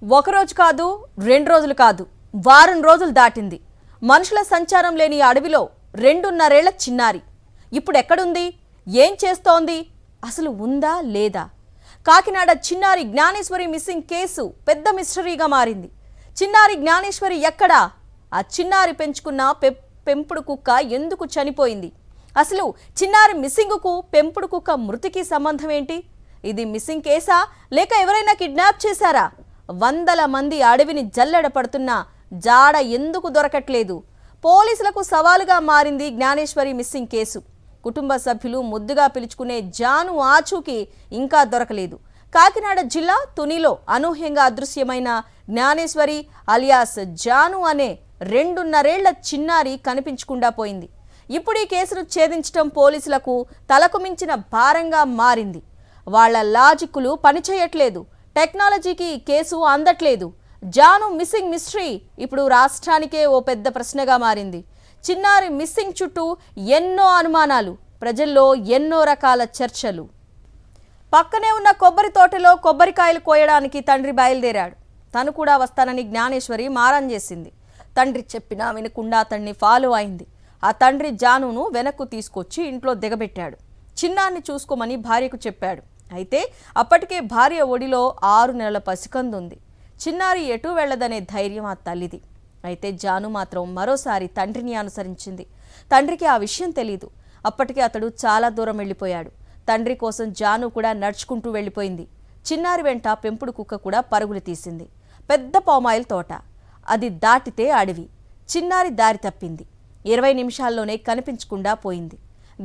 ఒకరోజు కాదు, 2 రోజులు కాదు, వారం రోజులు దాటింది. మనుషుల సంచారం లేని అడవిలో 2.5 ఏళ్ల చిన్నారి ఇప్పుడు ఎక్కడుంది? ఏం చేస్తోంది? అసలు ఉందా లేదా? కాకినాడ చిన్నారి జ్ఞానేశ్వరి మిస్సింగ్ కేసు పెద్ద మిస్టరీగా మారింది. చిన్నారి జ్ఞానేశ్వరి ఎక్కడా? ఆ చిన్నారి పెంచుకున్న పెంపుడు కుక్క ఎందుకు చనిపోయింది? అసలు చిన్నారి మిస్సింగ్కు పెంపుడు కుక్క మృతికి సంబంధం ఏంటి? ఇది మిస్సింగ్ కేసా లేక ఎవరైనా కిడ్నాప్ చేశారా? వందల మంది అడవిని జల్లెడ పడుతున్నా జాడ ఎందుకు దొరకట్లేదు? పోలీసులకు సవాలుగా మారింది జ్ఞానేశ్వరి మిస్సింగ్ కేసు. కుటుంబ సభ్యులు ముద్దుగా పిలుచుకునే జాను ఆచూకీ ఇంకా దొరకలేదు. కాకినాడ జిల్లా తునిలో అనూహ్యంగా అదృశ్యమైన జ్ఞానేశ్వరి అలియాస్ జాను అనే 2.5 ఏళ్ల చిన్నారి కనిపించకుండా పోయింది. ఇప్పుడు ఈ కేసును ఛేదించడం పోలీసులకు తలకు మించిన భారంగా మారింది. వాళ్ల లాజిక్కులు పనిచేయట్లేదు. టెక్నాలజీకి కేసు అందట్లేదు. జాను మిస్సింగ్ మిస్టరీ ఇప్పుడు రాష్ట్రానికే ఓ పెద్ద ప్రశ్నగా మారింది. చిన్నారి మిస్సింగ్ చుట్టూ ఎన్నో అనుమానాలు, ప్రజల్లో ఎన్నో రకాల చర్చలు. పక్కనే ఉన్న కొబ్బరి తోటలో కొబ్బరికాయలు కోయడానికి తండ్రి బయలుదేరాడు. తను కూడా వస్తానని జ్ఞానేశ్వరి మారం చేసింది. తండ్రి చెప్పినా వినకుండా అతన్ని ఫాలో అయింది. ఆ తండ్రి జానును వెనక్కు తీసుకొచ్చి ఇంట్లో దిగబెట్టాడు. చిన్నాన్ని చూసుకోమని భార్యకు చెప్పాడు. అయితే అప్పటికే భార్య ఒడిలో 6 నెలల పసికందు ఉంది. చిన్నారి ఎటు వెళ్లదనే ధైర్యం ఆ తల్లిది. అయితే జాను మాత్రం మరోసారి తండ్రిని అనుసరించింది. తండ్రికి ఆ విషయం తెలీదు. అప్పటికే అతడు చాలా దూరం వెళ్ళిపోయాడు. తండ్రి కోసం జాను కూడా నడుచుకుంటూ వెళ్ళిపోయింది. చిన్నారి వెంట పెంపుడు కుక్క కూడా పరుగులు తీసింది. పెద్ద పామాయిల్ తోట, అది దాటితే అడవి. చిన్నారి దారి తప్పింది. 20 నిమిషాల్లోనే కనిపించకుండా పోయింది.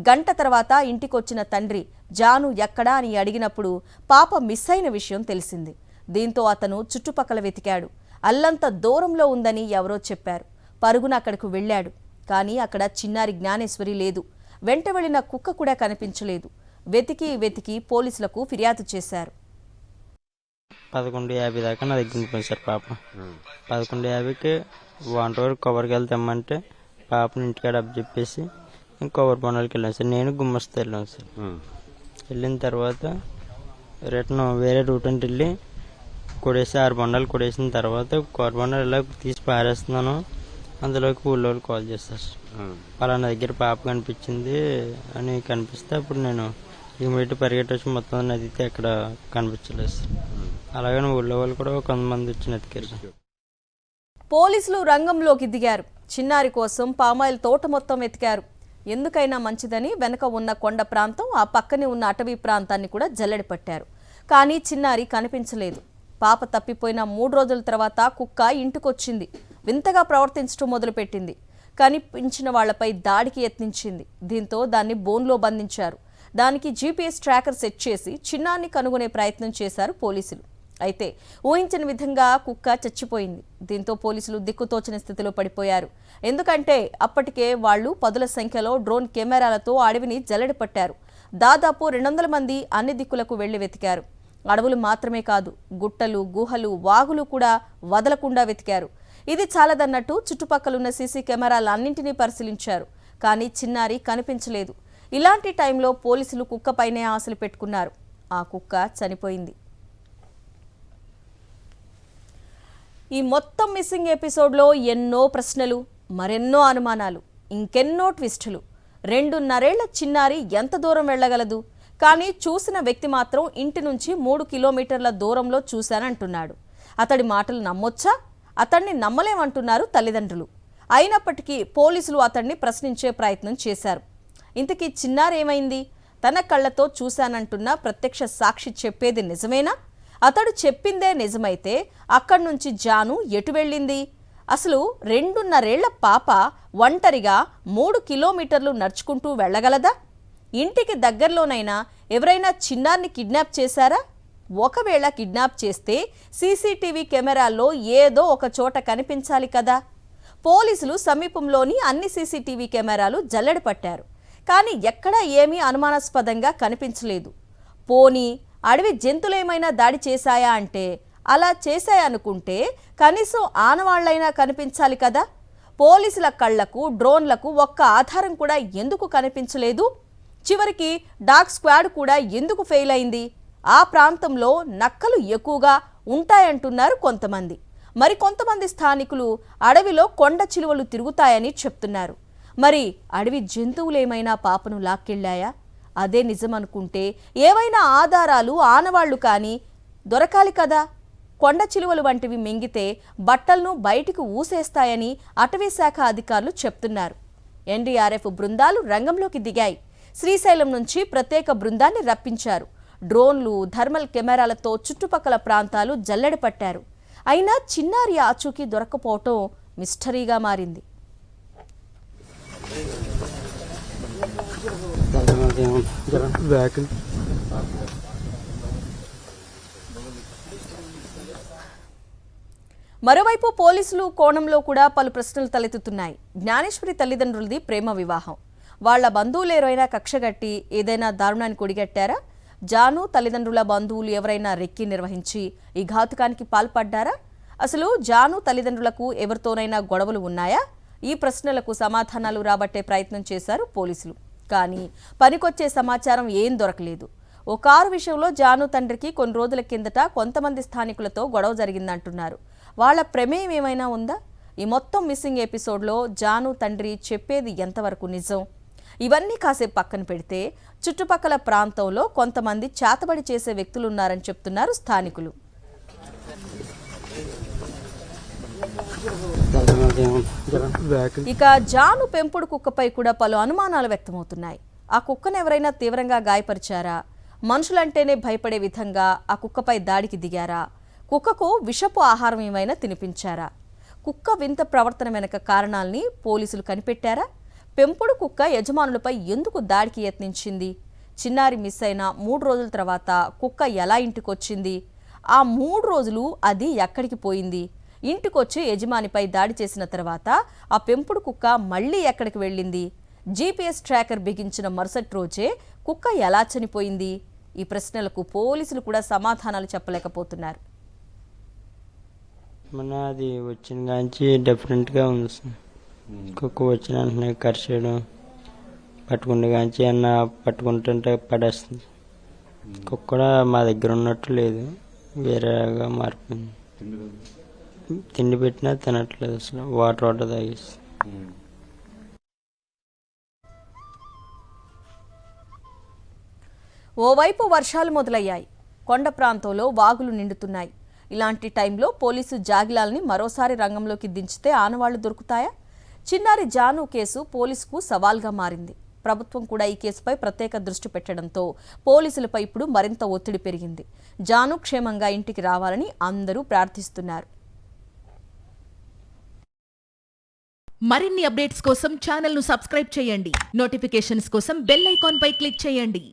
గంట తర్వాత ఇంటికొచ్చిన తండ్రి జాను ఎక్కడా అని అడిగినప్పుడు పాప మిస్ అయిన విషయం తెలిసింది. దీంతో అతను చుట్టుపక్కల వెతికాడు. అల్లంత దూరంలో ఉందని ఎవరో చెప్పారు. పరుగున అక్కడకు వెళ్ళాడు. కానీ అక్కడ చిన్నారి జ్ఞానేశ్వరి లేదు. వెంట వెళ్లిన కుక్క కూడా కనిపించలేదు. వెతికి వెతికి పోలీసులకు ఫిర్యాదు చేశారు. 11:50 దాకా నా దగ్గర ఉండిపోయింది సార్ పాప. 11:50కి వంట వరకు కొబ్బరికాయలు తెమ్మంటే పాపని ఇంటికాడ అప్పు చెప్పేసి కొబ్బరి బొండాలకి వెళ్ళాను సార్. నేను గుమ్మస్తా వెళ్ళాను సార్. వెళ్ళిన తర్వాత రిటర్న్ వేరే రూట్ అంటే వెళ్ళి కొడేసి 6 బొండాలు కొడేసిన తర్వాత కొబ్బరి బొండాలు ఇలా తీసి పారేస్తున్నాను. అందులోకి ఊళ్ళో వాళ్ళు కాల్ చేస్తారు. పలానా దగ్గర పాప కనిపించింది అని కనిపిస్తే అప్పుడు నేను ఇమీడియట్ పరిగెట్టి వచ్చి మొత్తం నదితే ఎక్కడ కనిపించలేదు సార్. అలాగని ఊళ్ళో వాళ్ళు కూడా కొంతమంది వచ్చి ఎతికారు. పోలీసులు రంగంలోకి దిగారు. చిన్నారి కోసం పామాయిల్ తోట మొత్తం వెతికారు. ఎందుకైనా మంచిదని వెనక ఉన్న కొండ ప్రాంతం, ఆ పక్కనే ఉన్న అటవీ ప్రాంతాన్ని కూడా జల్లెడ పట్టారు. కానీ చిన్నారి కనిపించలేదు. పాప తప్పిపోయిన 3 రోజుల తర్వాత కుక్క ఇంటికొచ్చింది. వింతగా ప్రవర్తించడం మొదలుపెట్టింది. కనిపించిన వాళ్లపై దాడికి యత్నించింది. దీంతో దాన్ని బోన్లో బంధించారు. దానికి GPS ట్రాకర్ సెట్ చేసి చిన్నాన్ని కనుగొనే ప్రయత్నం చేశారు పోలీసులు. అయితే ఊహించని విధంగా కుక్క చచ్చిపోయింది. దీంతో పోలీసులు దిక్కుతోచని స్థితిలో పడిపోయారు. ఎందుకంటే అప్పటికే వాళ్లు పదుల సంఖ్యలో డ్రోన్ కెమెరాలతో అడవిని జల్లెడ పట్టారు. దాదాపు 200 మంది అన్ని దిక్కులకు వెళ్లి వెతికారు. అడవులు మాత్రమే కాదు, గుట్టలు, గుహలు, వాగులు కూడా వదలకుండా వెతికారు. ఇది చాలదన్నట్టు చుట్టుపక్కలున్న సీసీ కెమెరాలన్నింటినీ పరిశీలించారు. కానీ చిన్నారి కనిపించలేదు. ఇలాంటి టైంలో పోలీసులు కుక్కపైనే ఆశలు పెట్టుకున్నారు. ఆ కుక్క చనిపోయింది. ఈ మొత్తం మిస్సింగ్ ఎపిసోడ్లో ఎన్నో ప్రశ్నలు, మరెన్నో అనుమానాలు, ఇంకెన్నో ట్విస్టులు. 2.5 ఏళ్ల చిన్నారి ఎంత దూరం వెళ్లగలదు? కానీ చూసిన వ్యక్తి మాత్రం ఇంటి నుంచి 3 కిలోమీటర్ల దూరంలో చూశానంటున్నాడు. అతడి మాటలు నమ్మొచ్చా? అతన్ని నమ్మలేమంటున్నారు తల్లిదండ్రులు. అయినప్పటికీ పోలీసులు అతన్ని ప్రశ్నించే ప్రయత్నం చేశారు. ఇంతకీ చిన్నారేమైంది? తన కళ్లతో చూశానంటున్న ప్రత్యక్ష సాక్షి చెప్పేది నిజమేనా? అతడు చెప్పిందే నిజమైతే అక్కడి నుంచి జాను ఎటు వెళ్ళింది? అసలు 2.5 ఏళ్ల పాప ఒంటరిగా 3 కిలోమీటర్లు నడుచుకుంటూ వెళ్ళగలదా? ఇంటికి దగ్గరలోనైనా ఎవరైనా చిన్నారిని కిడ్నాప్ చేశారా? ఒకవేళ కిడ్నాప్ చేస్తే సీసీటీవీ కెమెరాల్లో ఏదో ఒక చోట కనిపించాలి కదా. పోలీసులు సమీపంలోని అన్ని సీసీటీవీ కెమెరాలు జల్లెడ పట్టారు. కానీ ఎక్కడా ఏమీ అనుమానాస్పదంగా కనిపించలేదు. పోనీ అడవి జంతువులేమైనా దాడి చేశాయా అంటే, అలా చేశాయనుకుంటే కనీసం ఆనవాళ్లైనా కనిపించాలి కదా. పోలీసుల కళ్లకు, డ్రోన్లకు ఒక్క ఆధారం కూడా ఎందుకు కనిపించలేదు? చివరికి డాగ్ స్క్వాడ్ కూడా ఎందుకు ఫెయిల్ అయింది? ఆ ప్రాంతంలో నక్కలు ఎక్కువగా ఉంటాయంటున్నారు కొంతమంది. మరి కొంతమంది స్థానికులు అడవిలో కొండ చిలువలు తిరుగుతాయని చెప్తున్నారు. మరి అడవి జంతువులేమైనా పాపను లాక్కెళ్లాయా? అదే నిజమనుకుంటే ఏవైనా ఆధారాలు ఆనవాళ్లు కానీ దొరకాలి కదా. కొండ చిలువలు వంటివి మింగితే బట్టలను బయటికి ఊసేస్తాయని అటవీ శాఖ అధికారులు చెప్తున్నారు. ఎన్డీఆర్ఎఫ్ బృందాలు రంగంలోకి దిగాయి. శ్రీశైలం నుంచి ప్రత్యేక బృందాన్ని రప్పించారు. డ్రోన్లు, థర్మల్ కెమెరాలతో చుట్టుపక్కల ప్రాంతాలు జల్లెడ పట్టారు. అయినా చిన్నారి ఆచూకీ దొరక్కపోవటం మిస్టరీగా మారింది. మరోవైపు పోలీసులు కోణంలో కూడా పలు ప్రశ్నలు తలెత్తుతున్నాయి. జ్ఞానేశ్వరి తల్లిదండ్రులది ప్రేమ వివాహం. వాళ్ల బంధువులేరైనా కక్షగట్టి ఏదైనా దారుణానికి ఒడిగట్టారా? జాను తల్లిదండ్రుల బంధువులు ఎవరైనా రెక్కి నిర్వహించి ఈ ఘాతుకానికి పాల్పడ్డారా? అసలు జాను తల్లిదండ్రులకు ఎవరితోనైనా గొడవలు ఉన్నాయా? ఈ ప్రశ్నలకు సమాధానాలు రాబట్టే ప్రయత్నం చేశారు పోలీసులు. కానీ పనికొచ్చే సమాచారం ఏం దొరకలేదు. ఓ కారు విషయంలో జాను తండ్రికి కొన్ని రోజుల కిందట కొంతమంది స్థానికులతో గొడవ జరిగిందంటున్నారు. వాళ్ల ప్రమేయం ఏమైనా ఉందా? ఈ మొత్తం మిస్సింగ్ ఎపిసోడ్లో జాను తండ్రి చెప్పేది ఎంతవరకు నిజం? ఇవన్నీ కాసేపు పక్కన పెడితే చుట్టుపక్కల ప్రాంతంలో కొంతమంది చేతబడి చేసే వ్యక్తులున్నారని చెప్తున్నారు స్థానికులు. ఇక జాను పెంపుడు కుక్కపై కూడా పలు అనుమానాలు వ్యక్తమవుతున్నాయి. ఆ కుక్కను ఎవరైనా తీవ్రంగా గాయపరిచారా? మనుషులంటేనే భయపడే విధంగా ఆ కుక్కపై దాడికి దిగారా? కుక్కకు విషపు ఆహారం ఏమైనా తినిపించారా? కుక్క వింత ప్రవర్తన వెనక కారణాల్ని పోలీసులు కనిపెట్టారా? పెంపుడు కుక్క యజమానులపై ఎందుకు దాడికి యత్నించింది? చిన్నారి మిస్ అయిన 3 రోజుల తర్వాత కుక్క ఎలా ఇంటికొచ్చింది? ఆ 3 రోజులు అది ఎక్కడికి పోయింది? ఇంటికొచ్చి యజమానిపై దాడి చేసిన తర్వాత ఆ పెంపుడు కుక్క మళ్లీ ఎక్కడికి వెళ్ళింది? జీపీఎస్ ట్రాకర్ బిగించిన మరుసటి రోజే కుక్క ఎలా చనిపోయింది? ఈ ప్రశ్నలకు పోలీసులు కూడా సమాధానాలు చెప్పలేకపోతున్నారు. మన అది వచ్చిన కాంచి డిఫరెంట్గా ఉంది సార్. కుక్క వచ్చిన వెంటనే కరిచేయడం, పట్టుకుంటే కాంచి అన్న పట్టుకుంటుంటే పడేస్తుంది. కుక్క కూడా మా దగ్గర ఉన్నట్టు లేదు, వేరేగా మారిపోయింది. తిండి పెట్టినా తినట్లేదు, అసలు వాటర్ తాగేస్తుంది. ఓవైపు వర్షాలు మొదలయ్యాయి. కొండ ప్రాంతంలో వాగులు నిండుతున్నాయి. ఇలాంటి టైంలో పోలీసు జాగిలాల్ని మరోసారి రంగంలోకి దించితే ఆనవాళ్లు దొరుకుతాయా? చిన్నారి జాను కేసు పోలీసుకు సవాల్గా మారింది. ప్రభుత్వం కూడా ఈ కేసుపై ప్రత్యేక దృష్టి పెట్టడంతో పోలీసులపై ఇప్పుడు మరింత ఒత్తిడి పెరిగింది. జాను క్షేమంగా ఇంటికి రావాలని అందరూ ప్రార్థిస్తున్నారు. మరిన్ని అప్డేట్స్ కోసం ఛానల్ను సబ్స్క్రైబ్ చేయండి. నోటిఫికేషన్స్ కోసం బెల్ ఐకాన్ పై క్లిక్ చేయండి.